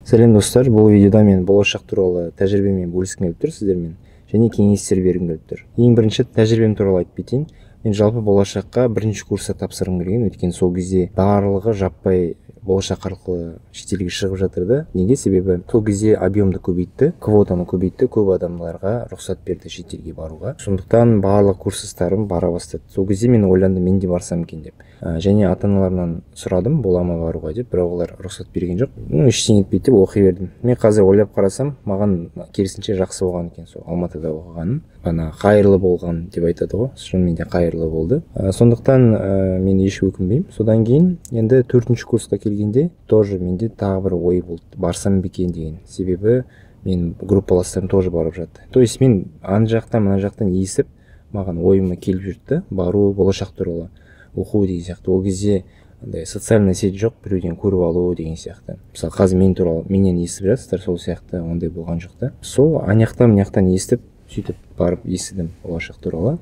Сәлем достар, бұл видеода мен болашақ туралы тәжірибемен бөліскім келіп тұр сіздермен, және кеңестер бергім келіп тұр. Ең бірінші тәжірибем туралы айтып кетейін. Мен жалпы болашаққа бірінші курста тапсырғым келген, өйткені сол кезде барлығы жаппай болашақ арқылы шетелге шығып жатырды. Неге? Себебі сол кезде объемды көбейтті, квотаны көбейтті, көп адамдарға рұқсат берді шетелге баруға. Сондықтан барлық курстастарым бара бастады. Сол кезде мен ойландым, мен де барсам екен деп. Және ата-аналарымнан сұрадым, бола ма баруға деп, бірақ олар рұқсат берген жоқ. Ештеңе етпейді деп оқи бердім. Мен қазір ойлап қарасам, маған керісінше жақсы болған екен сол Алматыда оқығаным. Ана қайырлы болған деп айтады ғой, шынымен де қайырлы болды. Сондықтан мен еш өкінбеймін. Содан кейін енді 4-ші курсқа келгенде тоже менде тағы бір ой болды, барсам ба екен деген. Себебі мен группаластарым тоже барып жатты. То есть мен ана жақтан мына жақтан естіп, маған ойыма келіп жүрді, бару, болашақ туралы оқу деген сияқты. Ол кезде андай социальный сеть жоқ, біреуден көріп алу деген сияқты. Мысалы қазір мен туралы менен естіп жатсыздар, сол сияқты ондай болған жоқ та. Сол аяқтан мынаяқтан естіп, сөйтіп барып естідім болашақ туралы,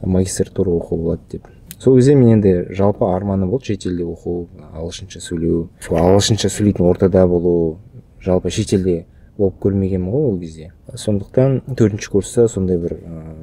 магистратура оқу болады деп. Сол кезде мен енді жалпы арманы болды шетелде оқу, ағылшынша сөйлеу, сол ағылшынша сөйлейтін ортада болу, жалпы шетелде болып көрмегенмін ғой ол кезде. Сондықтан 4-ші курста сондай бір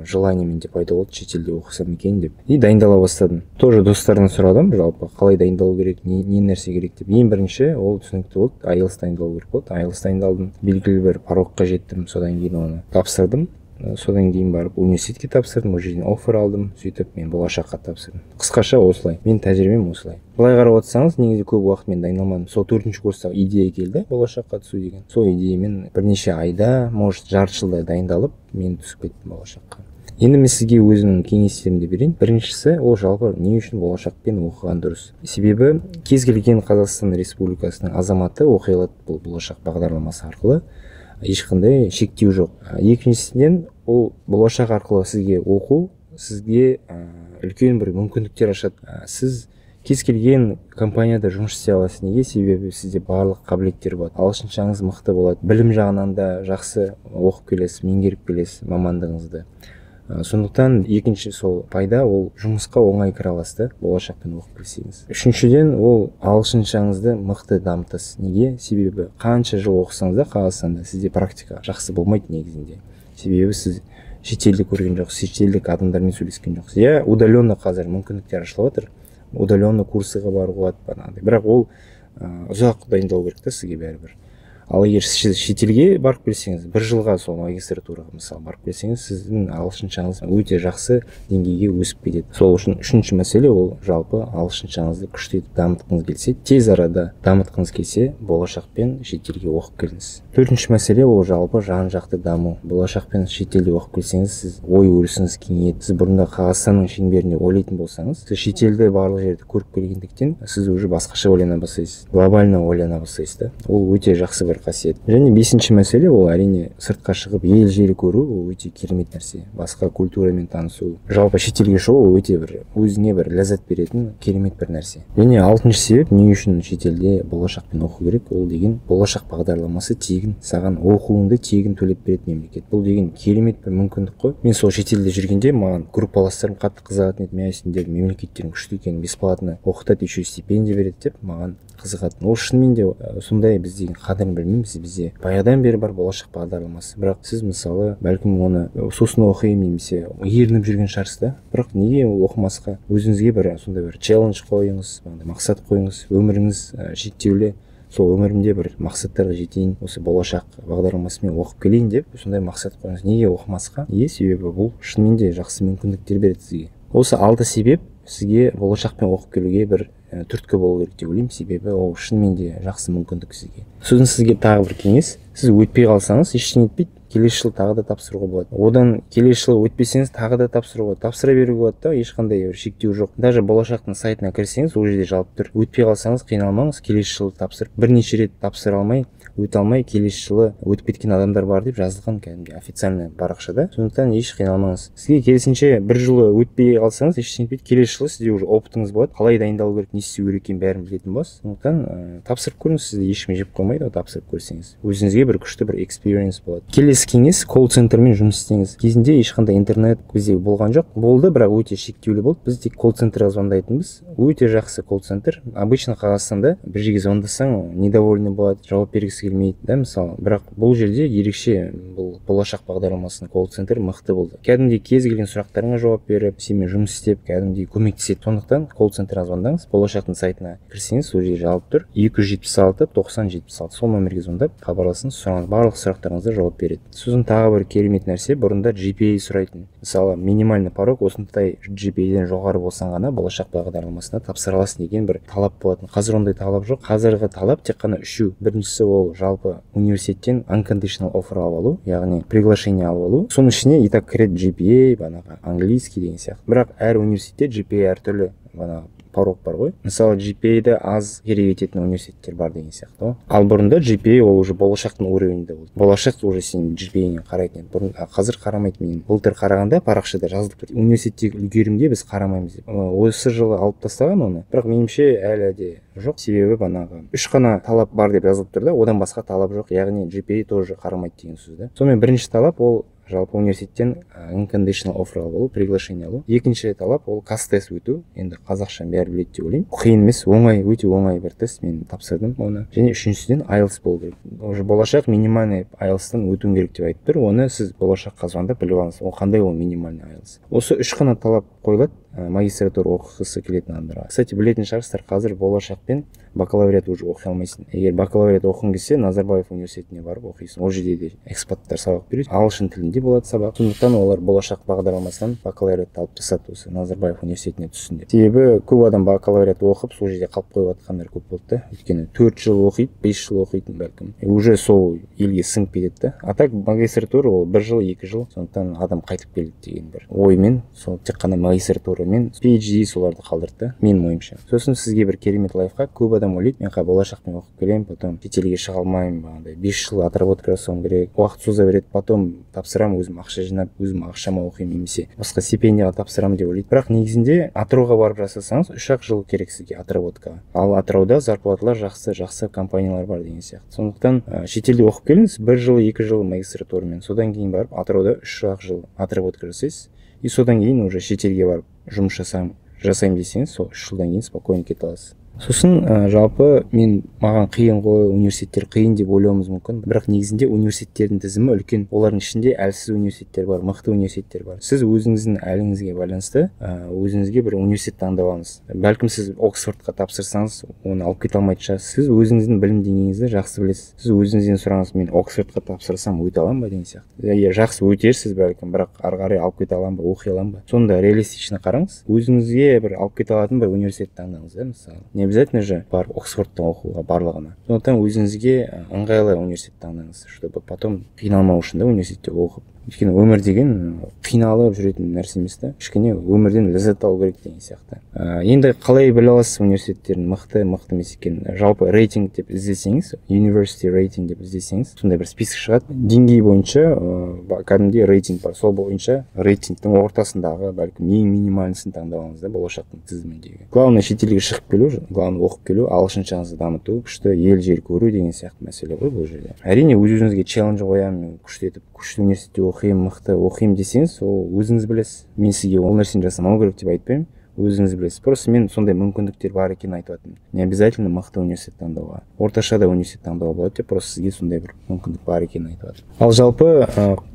желание менде пайда болды, шетелде оқысам екен деп. И дайындала бастадым. Тоже достардан сұрадым, жалпы қалай дайындалу керек, не нәрсе керек деп. Ең бірінші ол түсінікті болды, IELTS дайындалу керек болды. IELTS дайындалдым, белгілі бір порогқа жеттім, содан кейін оны тапсырдым. Содан кейін барып университетке тапсырдым, ол жерден оффер алдым, сөйтіп мен болашаққа тапсырдым. Қысқаша осылай, мен тәжірибем осылай. Былай қарап отырсаңыз, негізі көп уақыт мен дайындалмадым. Сол 4-ші курста идея келді, болашаққа түсу деген. Сол идеямен бірнеше айда, может жарты жылда дайындалып, мен түсіп кеттім болашаққа. Енді мен сізге өзімнің кеңестерімді берейін. Біріншісі, ол жалпы не үшін болашақпен оқыған дұрыс. Себебі кез келген Қазақстан Республикасының азаматы оқи алады бұл болашақ бағдарламасы арқылы. Ешқандай шектеу жоқ. Екіншісінен, ол болашақ арқылы сізге оқу, сізге үлкен бір мүмкіндіктер ашады. Сіз кез келген компанияда жұмыс істей аласыз. Неге? Себебі сізде барлық қабілеттер болады. Ағылшыншаңыз мықты болады. Білім жағынан да жақсы оқып келесіз, меңгеріп келесіз мамандығыңызды. Сондықтан екінші сол пайда, ол жұмысқа оңай кіре аласыз, болашақпен оқып келсеңіз. Үшіншіден, ол ағылшыншаңызды мықты дамытасыз. Неге? Себебі қанша жыл оқысаңыз да Қазақстанда сізде практика жақсы болмайды негізінде. Себебі сіз шетелді көрген жоқсыз, шетелдік адамдармен сөйлескен жоқсыз. Я удаленно қазір мүмкіндіктер ашылып жатыр, удаленно курсыға баруға болады. Бірақ ол ұзақ дайындалу керек та сізге бәрібір. Ал егер сіз шетелге барып келсеңіз, бір жылға сол магистратураға мысалы барып келсеңіз, сіздің ағылшыншаңыз өте жақсы деңгейге өсіп кетеді. Сол үшін үшінші мәселе, ол жалпы ағылшыншаңызды күшті етіп дамытқыңыз келсе, тез арада дамытқыңыз келсе, болашақпен шетелге оқып келіңіз. 4-ші мәселе, ол жалпы жан-жақты даму. Болашақпен шетелде оқып келсеңіз, сіз ой өрісіңіз кеңейеді. Сіз бұрында Қазақстанның шеңберінде ойлайтын болсаңыз, сіз шетелде барлық жерді көріп келгендіктен, сіз уже басқаша ойлана бастайсыз, глобально ойлана бастайсыз да. Ол өте жақсы бір қасиет. Және 5-ші мәселе, ол әрине сыртқа шығып ел жері көру, ол өте керемет нәрсе. Басқа культурамен танысу, жалпы шетелге шығу, ол өте бір өзіңе бір ләззат беретін керемет бір нәрсе. Және 6-шы себеп, не үшін шетелде болашақпен оқу керек, ол деген болашақ бағдарламасы тегін, саған оқуыңды тегін төлеп береді мемлекет. Бұл деген керемет бір мүмкіндік қой. Мен сол шетелде жүргенде маған группаластарым қатты қызығатын еді, мен сендердің мемлекеттерің күшті екенін, бесплатно оқытады, еще стипендия береді деп маған қызығатын. Ол шынымен де сондай біз деген қадірін білмейміз. Бізде баяғыдан бері бар болашақ бағдарламасы. Бірақ сіз мысалы бәлкім оны сосын оқимын немесе ерініп жүрген шығарсыз да. Бірақ неге оқымасқа? Өзіңізге бір сондай бір челлендж қойыңыз, мақсат қойыңыз. Өміріңіз шектеулі. Сол өмірімде бір мақсаттарға жетейін, осы болашақ бағдарламасымен оқып келейін деп, сондай мақсат қойыңыз. Неге оқымасқа? Себебі бұл шынымен де жақсы мүмкіндіктер береді сізге. Осы 6 себеп сізге болашақпен оқып келуге бір түрткі болу керек деп ойлаймын. Себебі ол шынымен де жақсы мүмкіндік сізге. Сосын сізге тағы бір кеңес, сіз өтпей қалсаңыз ештеңе етпейді. Келесі жыл тағы да тапсыруға болады. Одан келесі жыл өтпесеңіз тағы да тапсыруға болады. Тапсыра беруге болады да, ешқандай шектеу жоқ. Даже болашақтың сайтына кірсеңіз, ол жерде жалпы тұр. Өтпей қалсаңыз қиналмаңыз, келесі жылы тапсырып, бірнеше рет тапсыра алмай, өте алмай, келесі жылы өтіп кеткен адамдар бар деп жазылған кәдімгі официальный парақшада. Сондықтан еш қиналмаңыз. Сізге керісінше бір жылы өтпей қалсаңыз, ештеңе етпейді. Келесі жылы сізде уже опытыңыз болады. Қалай дайындалу керек, не істеу керек екенін бәрін білетін боласыз. Сондықтан тапсырып көріңіз, сізді ешкім жеп қоймайды, тапсырып көрсеңіз. Өзіңізге бір күшті бір experience болады. Келесі берерсіз кеңес колл-центрмен жұмыс істеңіз. Кезінде ешқандай интернет бізде болған жоқ. Болды, бірақ өте шектеулі болды. Біз тек колл-центрға звондайтынбыз. Өте жақсы колл-центр. Обычно Қазақстанда бір жерге звондасаң недовольный болады, жауап бергісі келмейді, да, мысалы. Бірақ бұл жерде ерекше бұл болашақ бағдарламасының колл-центр мықты болды. Кәдімгідей кез келген сұрақтарыңа жауап беріп, сенімен жұмыс істеп, кәдімгідей көмектеседі. Сондықтан колл-центрға звондаңыз. Болашақтың сайтына кірсеңіз, сол жерде жауап тұр. 276-90-76. Сол номерге звондап, хабарласыңыз, сұраңыз, барлық сұрақтарыңызға жауап береді. Сосын тағы бір керемет нәрсе, бұрында GPA сұрайтын. Мысалы, минимальный порог осындай GPA-ден жоғары болсаң ғана болашақ бағдарламасына тапсыра аласың деген бір талап болатын. Қазір ондай талап жоқ. Қазіргі талап тек қана үшеу. Біріншісі ол жалпы университеттен unconditional offer алып алу, яғни приглашение алып алу. Соның ішіне и так кіреді GPA, банағы английский деген сияқты. Бірақ әр университетте GPA әртүрлі, банағы порог бар ғой. Мысалы, GPA-ді аз керек ететін университеттер бар деген сияқты ғой. Ал бұрында GPA ол уже болашақтың уровенінде болды. Болашақ уже сенің GPA-ңе қарайтын. Қазір қарамайды. Мен былтыр қарағанда парақшада жазылып тұр. Университеттегі үлгерімге біз қарамаймыз деп. Осы жылы алып тастаған оны. Бірақ меніңше әлі де жоқ. Себебі банағы 3 қана талап бар деп жазылып тұр да, одан басқа талап жоқ. Яғни GPA тоже қарамайды деген сөз да. Сонымен бірінші талап ол жалпы университеттен unconditional offer алып алу, приглашение алу. Екінші талап ол каст-тест өту. Енді қазақша бәрі біледі деп ойлаймын. Қиын емес, оңай, өте оңай бір тест. Мен тапсырдым оны. Және үшіншіден IELTS болу керек. Уже болашақ минимальный IELTS-тан өтуің керек деп айтып тұр. Оны сіз болашаққа звондап біліп алыңыз. Ол қандай ол минимальный IELTS. Осы 3 қана талап қойылады магистратура оқығысы келетін адамдарға. Кстати, білетін шығарсыздар, қазір болашақпен бакалавриат уже оқи алмайсың. Егер бакалавриат оқығың келсе, Назарбаев университетіне барып оқисың. Ол жерде де экспаттар сабақ береді. Ағылшын тілінде болады сабақ. Сондықтан олар болашақ бағдарламасынан бакалавриатты алып тастады, осы Назарбаев университетіне түссін деп. Себебі көп адам бакалавриат оқып, сол жерде қалып қойып жатқандар көп болды да. Өйткені 4 жыл оқиды, 5 жыл оқитын бәлкім. Уже сол елге сіңіп кетеді да. А так магистратура ол 1 жыл, 2 жыл. Сондықтан адам қайтып келеді деген бір оймен, сол тек қана магистратура мен PhD соларды қалдырды да, менің ойымша. Сосын сізге бір керемет лайфхак. Көп адам ойлайды, мен болашақпен оқып келемін, потом шетелге шыға алмаймын, бағандай 5 жыл отработка жасауым керек, уақыт соза береді, потом тапсырамын, өзім ақша жинап, өзім ақшама оқимын, немесе басқа стипендияға тапсырамын деп ойлайды. Бірақ негізінде Атырауға барып жасасаңыз 3-ақ жыл керек сізге отработкаға. Ал Атырауда зарплаталар жақсы компаниялар бар деген сияқты. Сондықтан шетелде оқып келіңіз, 1 жыл, 2 жыл магистратурамен, содан кейін барып Атырауда 3-ақ жыл отработка жасайсыз. И содан кейін уже шетелге барып жұмыс жасаймын десеңіз, сол 3 жылдан кейін спокойно кете аласыз. Сосын жалпы маған қиын ғой, университеттер қиын деп ойлауымыз мүмкін. Бірақ негізінде университеттердің тізімі үлкен. Олардың ішінде әлсіз университеттер бар, мықты университеттер бар. Сіз өзіңіздің әліңізге байланысты өзіңізге бір университет таңдап алыңыз. Бәлкім сіз Оксфордқа тапсырсаңыз, оны алып кете алмайтын шығарсыз. Сіз өзіңіздің білім деңгейіңізді жақсы білесіз. Сіз өзіңізден сұраңыз, мен Оксфордқа тапсырсам өте аламын ба деген сияқты. Жақсы өтерсіз бәлкім, бірақ ары қарай алып кете аламын ба, оқи аламын ба? Сонда реалистично қараңыз. Өзіңізге бір алып кете алатын бір университет таңдаңыз, да, мысалы. Не обязательно же барып Оксфордтан оқуға барлығына. Сондықтан өзіңізге ыңғайлы университет таңдаңыз, чтобы потом қиналмау үшін да университетте оқып. Өйткені өмір деген қиналып жүретін нәрсе емес та. Кішкене өмірден ләззат алу керек деген сияқты. Енді қалай біле аласыз университеттердің мықты емес екенін? Жалпы рейтинг деп іздесеңіз, university рейтинг деп іздесеңіз, сондай бір список шығады. Деңгей бойынша кәдімгідей рейтинг бар. Сол бойынша рейтингтің ортасындағы бәлкім ең минимальнысын таңдап алыңыз да, болашақтың тізіміндегі. Главное шетелге шығып келу, главное оқып келу, ағылшыншаңызды дамыту, күшті ел жер көру деген сияқты мәселе ғой бұл жерде. Әрине өз-өзіңізге челлендж қоямын, күшті етіп, күшті университетте оқимын, мықты оқимын десеңіз, ол өзіңіз білесіз. Мен сізге ол нәрсені жасамау керек деп айтпаймын. Өзіңіз білесіз. Просто мен сондай мүмкіндіктер бар екенін айтып жатырмын. Не обязательно мықты университет таңдауға, орташа да университет таңдауға болады деп, просто сізге сондай бір мүмкіндік бар екенін айтып жатырмын. Ал жалпы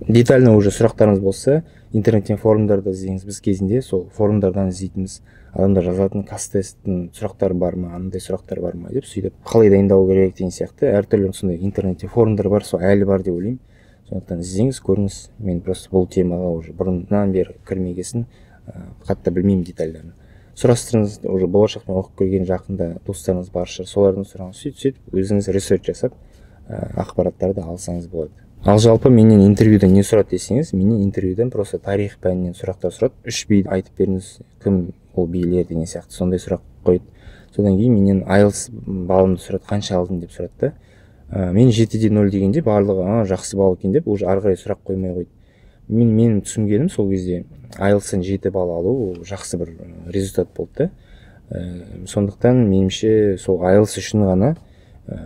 детально уже сұрақтарыңыз болса, интернеттен форумдарда іздеңіз. Біз кезінде сол форумдардан іздейтінбіз. Адамдар жазатын каст-тесттің сұрақтары бар ма, андай сұрақтар бар ма деп, сөйтіп қалай дайындау керек деген сияқты әртүрлі сондай интернетте форумдар бар, сол әлі бар деп ойлаймын. Сондықтан іздеңіз, көріңіз. Мен просто бұл темаға уже бұрыннан бері кірмегесін, қатты білмеймін детальдарын. Сұрастырыңыз, уже болашақпен оқып келген жақында достарыңыз бар шығар, солардан сұраңыз, сөйтіп өзіңіз ресерч жасап ақпараттарды алсаңыз болады. Ал жалпы менен интервьюда не сұрады десеңіз, менен интервьюдан просто тарих пәнінен сұрақтар сұрады. 3 биді айтып беріңіз, кім ол билер деген сияқты сондай сұрақ қойды. Содан кейін менен IELTS балымды сұрады, қанша алдың деп сұрады да. Мен 7-де 0 дегенде барлығы жақсы бал екен деп уже ары қарай сұрақ қоймай қойды. Мен түсінгенім сол кезде IELTS-тан 7 бал алу жақсы бір результат болды да. Сондықтан меніңше сол IELTS үшін ғана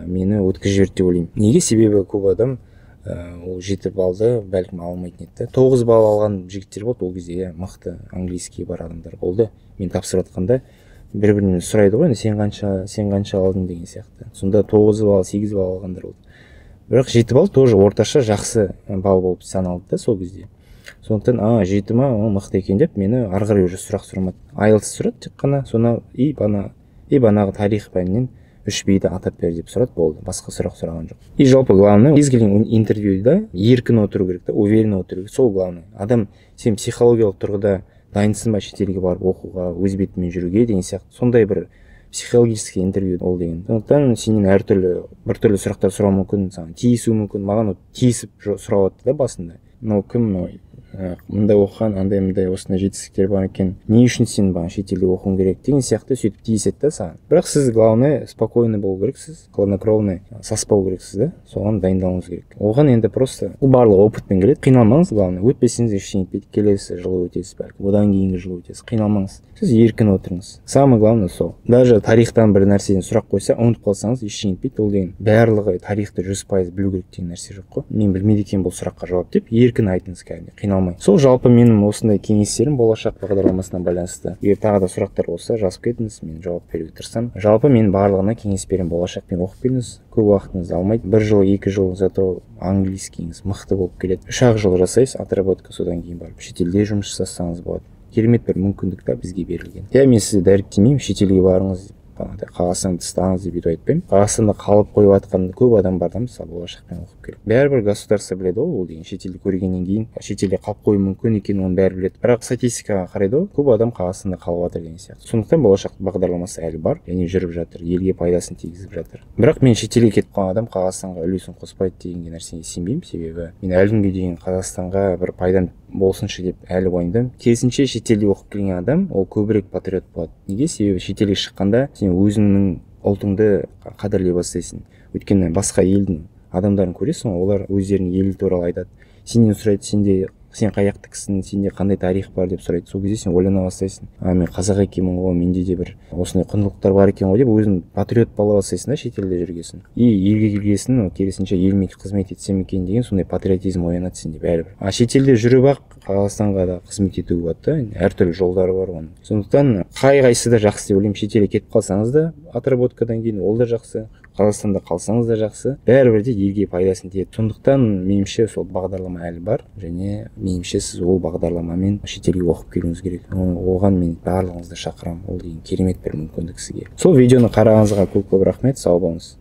мені өткізіп жіберді деп ойлаймын. Неге? Себебі көп адам ол 7 баллды бәлкім алмайтын еді. 9 балл алған жігіттер болды ол кезде, мықты английский бар адамдар болды. Мен тапсырып жатқанда бір-бірінен сұрайды ғой, сен қанша алдың деген сияқты. Сонда 9 балл, 8 балл алғандар болды. Бірақ 7 балл тоже орташа жақсы балл болып саналды да сол кезде. Сондықтан 7 ма, мықты екен деп мені ары қарай уже сұрақ сұрамады. IELTS сұрады тек қана, соны банағы тарих пәнінен 3 B'ді атап бер деп сұрады, болды. Басқа сұрақ сұраған жоқ. И жалпы главное, кез келген интервьюда еркін отыру керек та, уверенно отыру керек. Сол главное. Адам сен психологиялық тұрғыда дайынсың ба шетелге барып оқуға, өз бетімен жүруге деген сияқты. Сондай бір психологический интервью ол деген. Сондықтан сенен біртүрлі сұрақтар сұрау мүмкін, саған тиісу мүмкін. Маған тиісіп сұрап жатты да басында. Кім мындай оқыған, мындай осындай жетістіктер бар екен, не үшін сен шетелде оқуың керек деген сияқты сөйтіп тиіседі да саған. Бірақ сіз главное спокойный болу керексіз, хладнокровный саспау керексіз да, соған дайындалуыңыз керек. Оған енді просто барлығы опытпен келеді. Қиналмаңыз, главное, өтпесеңіз ештеңе етпейді. Келесі жылы өтесіз, бәлкім одан кейінгі жылы өтесіз. Қиналмаңыз. Сіз еркін отырыңыз. Самое главное сол. Даже тарихтан бір нәрседен сұрақ қойса, ұмытып қалсаңыз ештеңе етпейді. Ол деген барлығы тарихты 100% білу керек деген нәрсе жоқ қой. Мен білмейді екенмін бұл сұраққа жауап деп еркін айтыңыз кәдімгі, қиналмай. Сол жалпы менің осындай кеңестерім болашақ бағдарламасына байланысты. Егер тағы да сұрақтар болса, жазып кетіңіз, мен жауап беруге тырысамын. Жалпы мен барлығына кеңес беремін, болашақпен оқып келіңіз, көп уақытыңызды алмайды. 1 жыл, 2 жыл зато английскийіңіз мықты болып келеді. 3-ақ жыл жасайсыз, отработка, содан кейін барып шетелде жұмыс жасасаңыз болады. Керемет бір мүмкіндік та бізге берілген. Мен сізді дәріптемеймін, шетелге барыңыз деп. Қазақстанды тастаңыз деп өйтіп айтпаймын. Қазақстанда қалып қойып жатқан көп адам бар да, мысалы болашақпен оқып келіп. Бәрібір государство біледі ол деген, шетелде көргеннен кейін шетелде қалып қою мүмкін екенін оны бәрі біледі. Бірақ статистикаға қарайды, көп адам Қазақстанда қалып жатыр деген сияқты. Сондықтан болашақ бағдарламасы әлі бар, және жүріп жатыр, елге пайдасын тигізіп жатыр. Бірақ мен шетелге кетіп қалған адам Қазақстанға үлесін қоспайды деген нәрсеге сенбеймін, себебі мен әлі күнге дейін Қазақстанға бір пайдам болсыншы деп әлі уайымдаймын. Керісінше шетелде оқып келген адам ол көбірек патриот болады. Неге? Себебі шетелге шыққанда сен өзіңнің ұлтыңды қадірлей бастайсың. Өйткені басқа елдің адамдарын көресің, олар өздерінің елі туралы айтады. Сенен сұрайды, сен қай жақтікісің, сенде қандай тарих бар деп сұрайды. Сол кезде сен ойлана бастайсың. Мен қазақ екенмін ғой, менде де бір осындай құндылықтар бар екен ғой деп өзің патриот бола бастайсың да шетелде жүргесін. И елге келгесін, керісінше еліме қызмет етсем екен деген сондай патриотизм оянады сенде бәрібір. Шетелде жүріп ақ Қазақстанға да қызмет етуге болады да, әртүрлі жолдары бар оның. Сондықтан қайсысы да жақсы деп ойлаймын. Шетелге кетіп қалсаңыз да отработкадан кейін ол да жақсы, Қазақстанда қалсаңыз да жақсы, бәрібір де елге пайдасын тиеді. Сондықтан меніңше сол бағдарлама әлі бар, және меніңше сіз ол бағдарламамен шетелге оқып келуіңіз керек. Оған мен барлығыңызды шақырамын. Ол деген керемет бір мүмкіндік сізге. Сол видеоны қарағаныңызға көп рахмет, сау болыңыз.